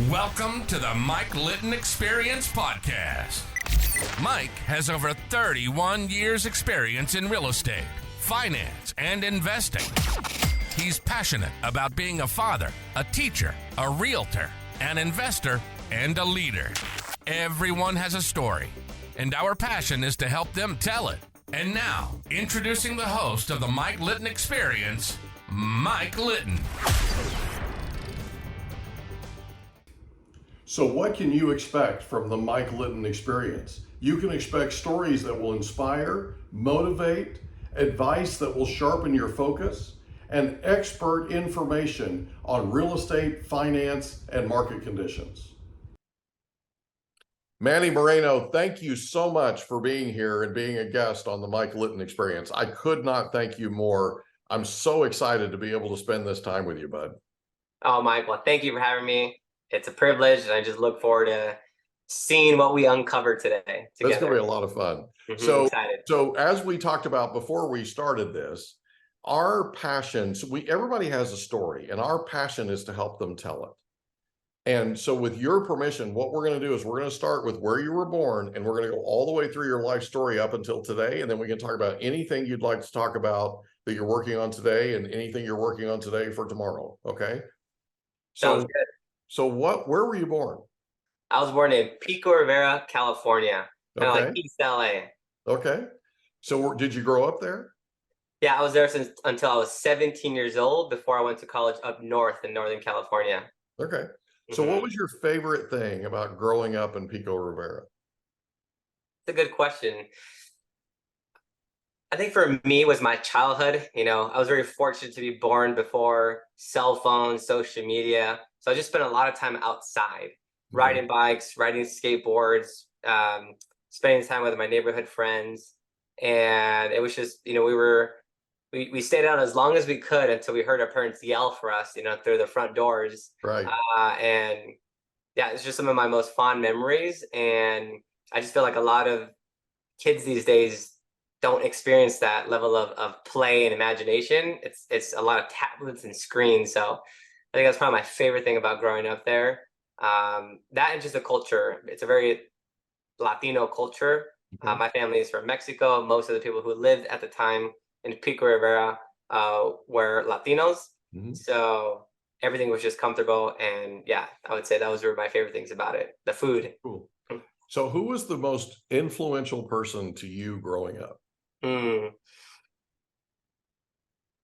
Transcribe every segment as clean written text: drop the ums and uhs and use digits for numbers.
Welcome to the Mike Litton Experience Podcast. Mike has over 31 years experience in real estate, finance, and investing. He's passionate about being a father, a teacher, a realtor, an investor, and a leader. Everyone has a story, and our passion is to help them tell it. And now, introducing the host of the Mike Litton Experience, Mike Litton. So what can you expect from the Mike Litton Experience? You can expect stories that will inspire, motivate, advice that will sharpen your focus, and expert information on real estate, finance, and market conditions. Manny Moreno, thank you so much for being here and being a guest on the Mike Litton Experience. I could not thank you more. I'm so excited to be able to spend this time with you, bud. Oh, Mike, well, thank you for having me. It's a privilege, and I just look forward to seeing what we uncover today together. That's going to be a lot of fun. Excited. So as we talked about before we started this, our passion, everybody has a story, and our passion is to help them tell it. And so with your permission, what we're going to do is we're going to start with where you were born, and we're going to go all the way through your life story up until today, and then we can talk about anything you'd like to talk about that you're working on today and anything you're working on today for tomorrow. Okay? Sounds good. So where were you born? I was born in Pico Rivera, California, kind of like East LA. Okay. So did you grow up there? Yeah, I was there until I was 17 years old before I went to college up north in Northern California. Okay. So what was your favorite thing about growing up in Pico Rivera? It's a good question. I think for me it was my childhood. I was very fortunate to be born before cell phones, social media. So I just spent a lot of time outside, riding bikes, riding skateboards, spending time with my neighborhood friends. And it was just, we stayed out as long as we could until we heard our parents yell for us, through the front doors. Right. And yeah, it's just some of my most fond memories. And I just feel like a lot of kids these days don't experience that level of play and imagination. It's a lot of tablets and screens. So I think that's probably my favorite thing about growing up there. That and just the culture. It's a very Latino culture. My family is from Mexico. Most of the people who lived at the time in Pico Rivera were Latinos. So everything was just comfortable. And yeah, I would say those were my favorite things about it. The food. Cool. So who was the most influential person to you growing up?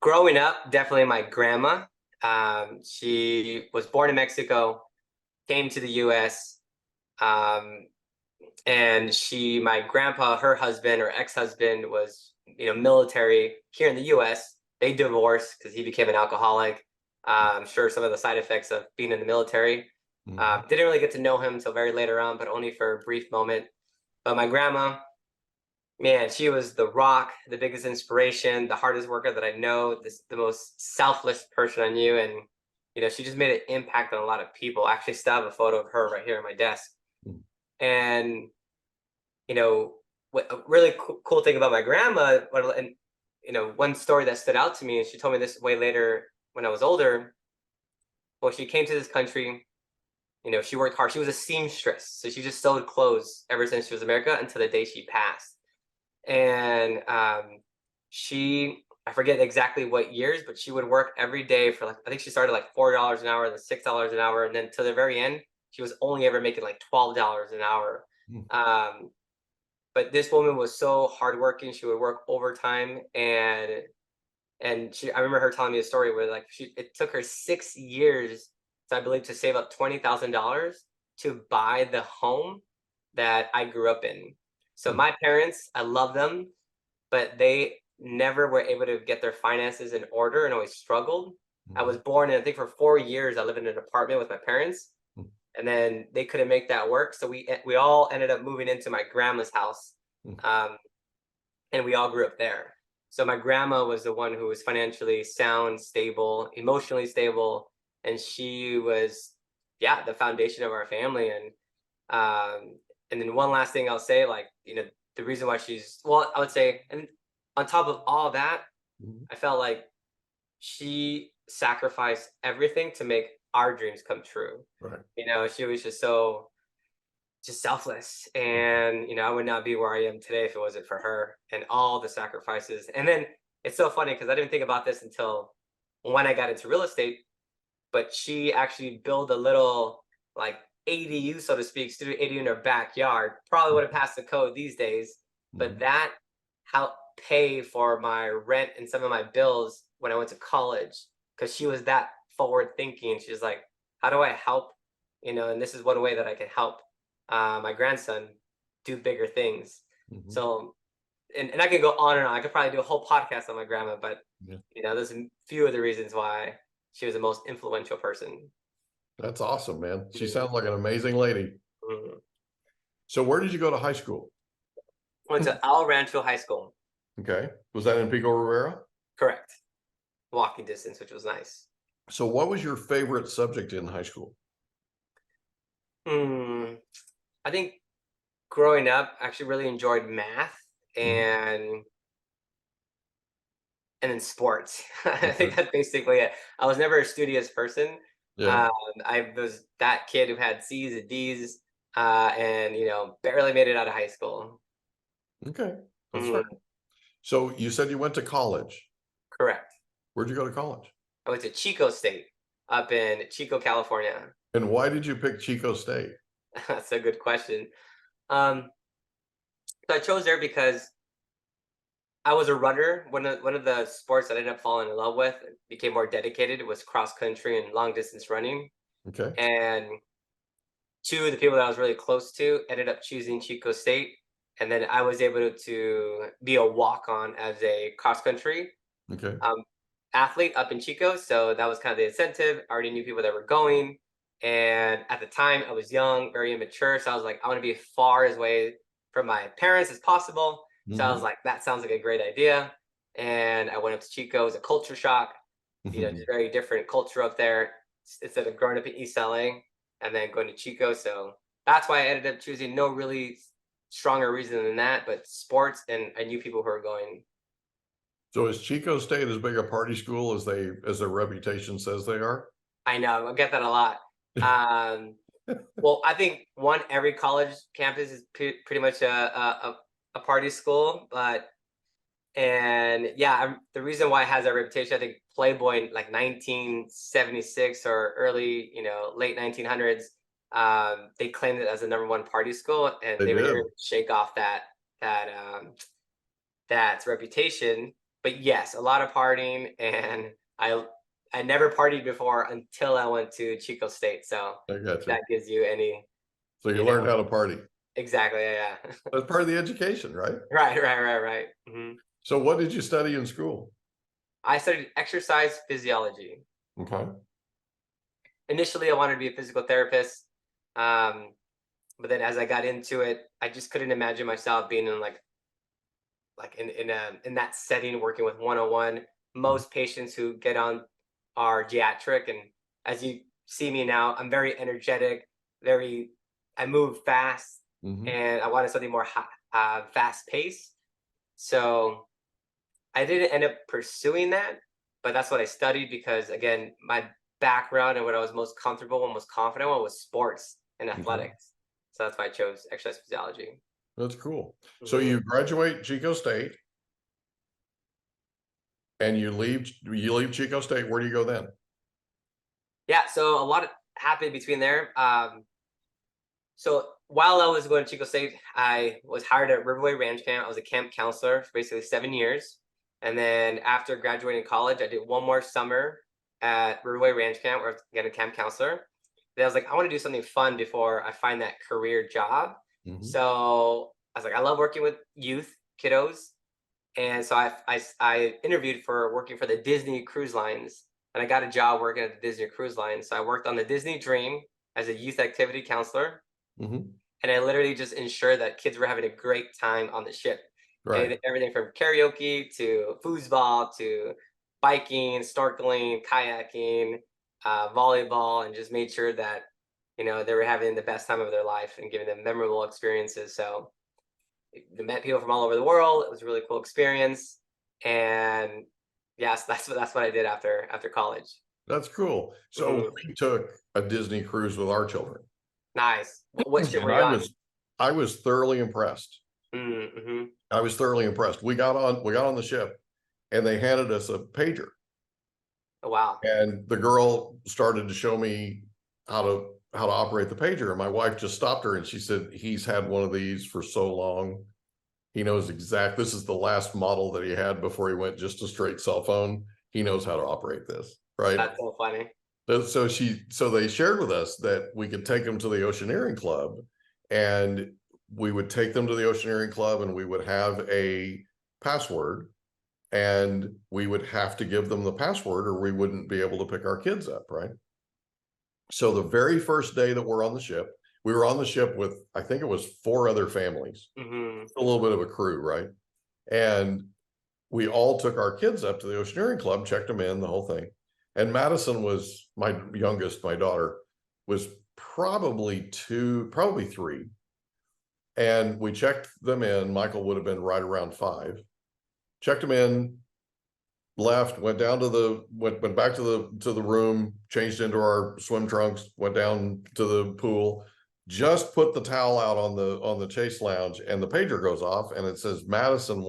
Growing up, definitely my grandma. She was born in Mexico, came to the US, and my grandpa, her husband or ex-husband was, military here in the US. They divorced because he became an alcoholic. I'm sure some of the side effects of being in the military. Didn't really get to know him until very later on, but only for a brief moment. But my grandma, man, she was the rock, the biggest inspiration, the hardest worker that I know, the most selfless person I knew. And, she just made an impact on a lot of people. I actually still have a photo of her right here on my desk. And, what a really cool thing about my grandma, one story that stood out to me, and she told me this way later when I was older. Well, she came to this country, she worked hard. She was a seamstress. So she just sewed clothes ever since she was in America until the day she passed. And I forget exactly what years, but she would work every day for I think she started $4 an hour, then $6 an hour. And then to the very end, she was only ever making $12 an hour. But this woman was so hardworking. She would work overtime. And I remember her telling me a story where it took her 6 years, I believe, to save up $20,000 to buy the home that I grew up in. So my parents, I love them, but they never were able to get their finances in order and always struggled. I was born, and I think for 4 years, I lived in an apartment with my parents, and then they couldn't make that work. So we all ended up moving into my grandma's house, and we all grew up there. So my grandma was the one who was financially sound, stable, emotionally stable, and she was, the foundation of our family. And then one last thing I'll say, the reason why I would say, and on top of all that, I felt like she sacrificed everything to make our dreams come true. Right. You know, she was just so just selfless, and I would not be where I am today if it wasn't for her and all the sacrifices. And then it's so funny because I didn't think about this until when I got into real estate, but she actually built a little like ADU, so to speak, studio ADU in her backyard. Probably would have passed the code these days, but that helped pay for my rent and some of my bills when I went to college, because she was that forward thinking. She's like, how do I help? And this is one way that I can help my grandson do bigger things. So, and I can go on and on. I could probably do a whole podcast on my grandma, but there's a few of the reasons why she was the most influential person. That's awesome, man. She sounds like an amazing lady. Mhm. So where did you go to high school? Went to El Rancho High School. Okay. Was that in Pico Rivera? Correct. Walking distance, which was nice. So what was your favorite subject in high school? I think growing up, I actually really enjoyed math and then sports. I think that's basically it. I was never a studious person. Yeah. I was that kid who had C's and D's, and barely made it out of high school. Okay. That's fair. So you said you went to college. Correct. Where'd you go to college? I went to Chico State up in Chico, California. And why did you pick Chico State? That's a good question. So I chose there because I was a runner. One of the sports that I ended up falling in love with, became more dedicated, was cross country and long distance running. Okay. And two of the people that I was really close to ended up choosing Chico State. And then I was able to be a walk-on as a cross country Okay. athlete up in Chico. So that was kind of the incentive. I already knew people that were going. And at the time I was young, very immature. So I was like, I want to be as far away from my parents as possible. So I was like, that sounds like a great idea. And I went up to Chico. It was a culture shock. Just very different culture up there, instead of growing up in East LA and then going to Chico. So that's why I ended up choosing. No really stronger reason than that, but sports, and I knew people who were going. So is Chico State as big a party school as their reputation says they are? I know, I get that a lot. Well, I think every college campus is pretty much a party school, the reason why it has that reputation, I think Playboy, like 1976 or early, late 1900s, they claimed it as the #1 party school, and they were able to shake off that reputation. But yes, a lot of partying, and I never partied before until I went to Chico State. So I got you. that gives you any. So you learned how to party. Exactly. Yeah. That's part of the education, right? Right. So what did you study in school? I studied exercise physiology. Okay. Initially, I wanted to be a physical therapist, but then as I got into it, I just couldn't imagine myself being in in that setting, working with 101. Most patients who get on are geriatric, and as you see me now, I'm very energetic, I move fast, and I wanted something more fast paced. So I didn't end up pursuing that, but that's what I studied, because again, my background and what I was most comfortable and most confident with was sports and athletics. So that's why I chose exercise physiology. That's cool. So you graduate Chico State and you leave Chico State. Where do you go then? Yeah, so a lot happened between there. So while I was going to Chico State, I was hired at Riverway Ranch Camp. I was a camp counselor for basically 7 years. And then after graduating college, I did one more summer at Riverway Ranch Camp, where I was again a camp counselor. Then I was like, I want to do something fun before I find that career job. So I was like, I love working with youth, kiddos. And so I interviewed for working for the Disney Cruise Lines, and I got a job working at the Disney Cruise Line. So I worked on the Disney Dream as a youth activity counselor. And I literally just ensured that kids were having a great time on the ship. Right. Everything from karaoke to foosball to biking, snorkeling, kayaking, volleyball, and just made sure that, they were having the best time of their life and giving them memorable experiences. So they met people from all over the world. It was a really cool experience. And yes, that's what I did after college. That's cool. So we took a Disney cruise with our children. Nice. What ship And were you on? I was thoroughly impressed. Mm-hmm. I was thoroughly impressed. We got on the ship and they handed us a pager. Oh, wow. And the girl started to show me how to operate the pager. And my wife just stopped her and she said, he's had one of these for so long. He knows this is the last model that he had before he went just a straight cell phone. He knows how to operate this, right? That's so funny. So they shared with us that we could take them to the Oceaneering Club, and we would take them to the Oceaneering Club and we would have a password, and we would have to give them the password or we wouldn't be able to pick our kids up, right? So the very first day that we're on the ship, we were on the ship with, I think it was 4 other families, a little bit of a crew, right? And we all took our kids up to the Oceaneering Club, checked them in, the whole thing. And Madison was my youngest, my daughter was probably 3. And we checked them in. Michael would have been right around 5. Checked them in, left, went down to went back to the room, changed into our swim trunks, went down to the pool, just put the towel out on the chase lounge, and the pager goes off and it says Madison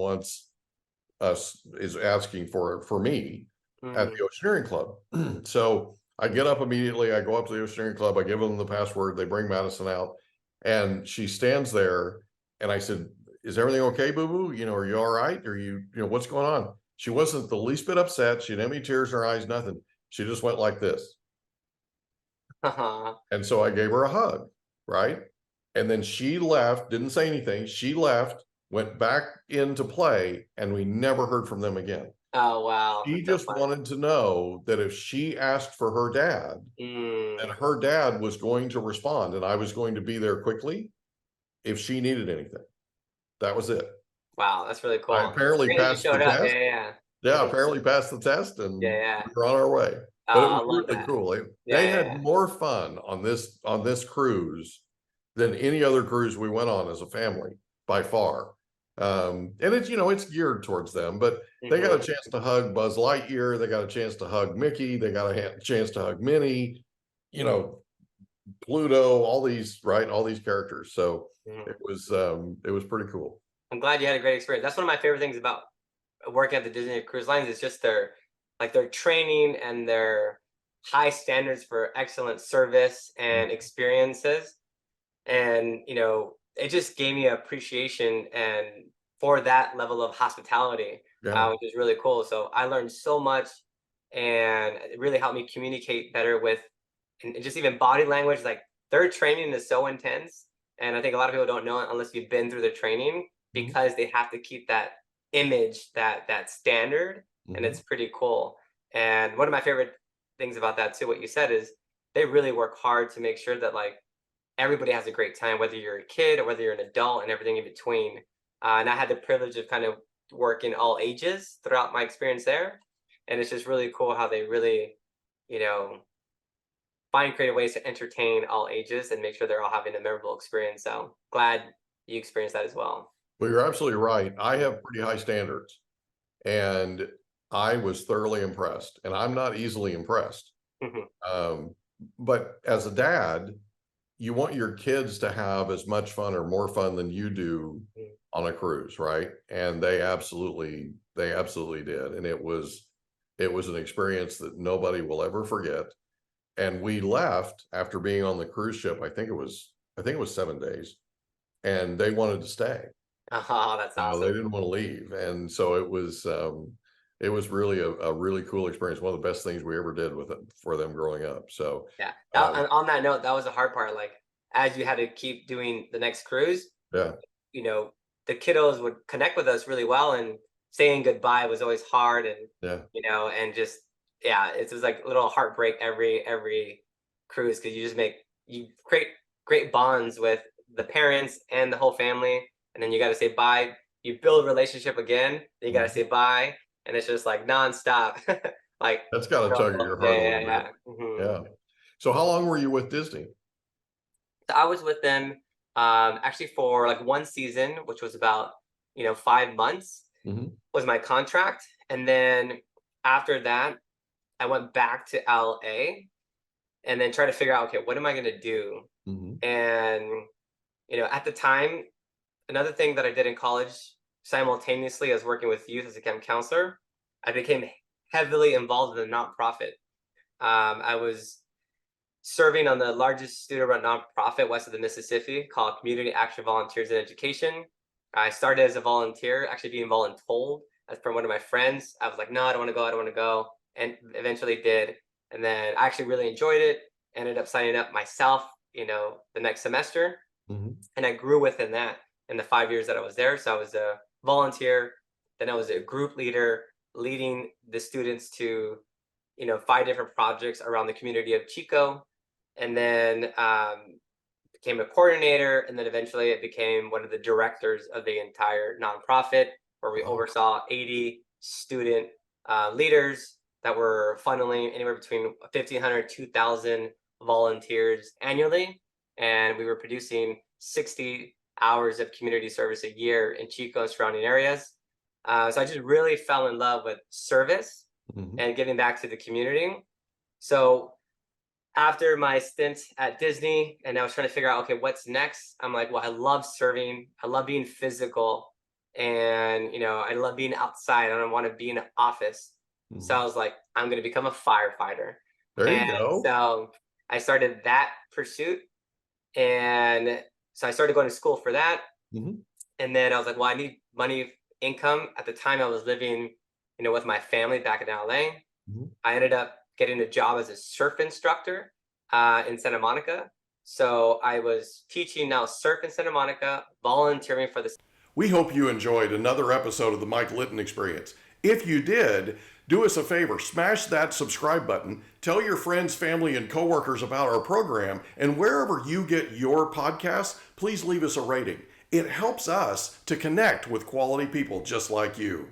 is asking for me at the Oceaneering Club. So I get up immediately, I go up to the Oceaneering Club, I give them the password, they bring Madison out, and she stands there, and I said, is everything okay, boo-boo? Are you all right? Are you what's going on? She wasn't the least bit upset. She didn't have any tears in her eyes, nothing. She just went like this. And so I gave her a hug, right? And then she left, didn't say anything. She left, went back into play, and we never heard from them again. Oh, wow. She just wanted to know that if she asked for her dad, that her dad was going to respond and I was going to be there quickly if she needed anything. That was it. Wow, that's really cool. I apparently passed the test. Yeah, apparently passed the test, and we were on our way. Oh, But it was I love really that. cool. They had more fun on this cruise than any other cruise we went on as a family by far. And it's geared towards them, but they got a chance to hug Buzz Lightyear. They got a chance to hug Mickey. They got a chance to hug Minnie, Pluto, all these characters. So it was pretty cool. I'm glad you had a great experience. That's one of my favorite things about working at the Disney Cruise Lines is just their training and their high standards for excellent service and experiences. And, it just gave me appreciation and for that level of hospitality, which is really cool. So I learned so much, and it really helped me communicate better with, and just even body language. Like, their training is so intense. And I think a lot of people don't know it unless you've been through the training, because they have to keep that image, that standard. And it's pretty cool. And one of my favorite things about that too, what you said, is they really work hard to make sure that everybody has a great time, whether you're a kid or whether you're an adult and everything in between. And I had the privilege of kind of working all ages throughout my experience there. And it's just really cool how they really, find creative ways to entertain all ages and make sure they're all having a memorable experience. So glad you experienced that as well. Well, you're absolutely right. I have pretty high standards, and I was thoroughly impressed, and I'm not easily impressed. But as a dad, you want your kids to have as much fun or more fun than you do on a cruise, right? And they absolutely did. And it was an experience that nobody will ever forget. And we left after being on the cruise ship, I think it was 7 days, and they wanted to stay. Oh, that's awesome. They didn't want to leave. And so it was really a really cool experience. One of the best things we ever did for them growing up. So and on that note, that was the hard part. Like, as you had to keep doing the next cruise, the kiddos would connect with us really well, and saying goodbye was always hard. And and just it was like a little heartbreak every cruise, because you create great bonds with the parents and the whole family, and then you got to say bye. You build a relationship again, then you got to say bye, and it's just like nonstop. Like, that's got to tug at your heart a little bit. Yeah. So how long were you with Disney? So I was with them actually for one season, which was about 5 months was my contract, and then after that I went back to LA and then tried to figure out, okay, what am I going to do? And, at the time, another thing that I did in college simultaneously as working with youth as a camp counselor, I became heavily involved in a nonprofit. I was serving on the largest student-run nonprofit west of the Mississippi called Community Action Volunteers in Education. I started as a volunteer, actually being voluntold from one of my friends. I was like, no, I don't want to go, and eventually did. And then I actually really enjoyed it, ended up signing up myself, the next semester. And I grew within that in the 5 years that I was there. So I was a volunteer, then I was a group leader, leading the students to, 5 different projects around the community of Chico. And then became a coordinator, and then eventually it became one of the directors of the entire nonprofit, where we oversaw 80 student leaders that were funneling anywhere between 1,500 2,000 volunteers annually, and we were producing 60 hours of community service a year in Chico and surrounding areas. So I just really fell in love with service and giving back to the community. So after my stint at Disney, and I was trying to figure out, okay, what's next? I'm like, well, I love serving. I love being physical. And, I love being outside. I don't want to be in an office. So I was like, I'm going to become a firefighter. There you go. So I started that pursuit. And so I started going to school for that. And then I was like, well, I need money, income. At the time I was living, with my family back in LA. I ended up getting a job as a surf instructor in Santa Monica. So I was teaching now surf in Santa Monica, volunteering for this. We hope you enjoyed another episode of the Mike Litton Experience. If you did, do us a favor, smash that subscribe button, tell your friends, family, and coworkers about our program, and wherever you get your podcasts, please leave us a rating. It helps us to connect with quality people just like you.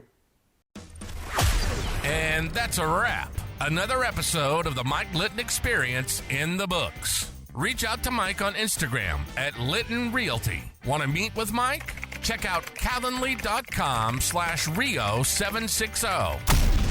And that's a wrap. Another episode of the Mike Litton Experience in the books. Reach out to Mike on Instagram at Litton Realty. Want to meet with Mike? Check out calendly.com/Rio760.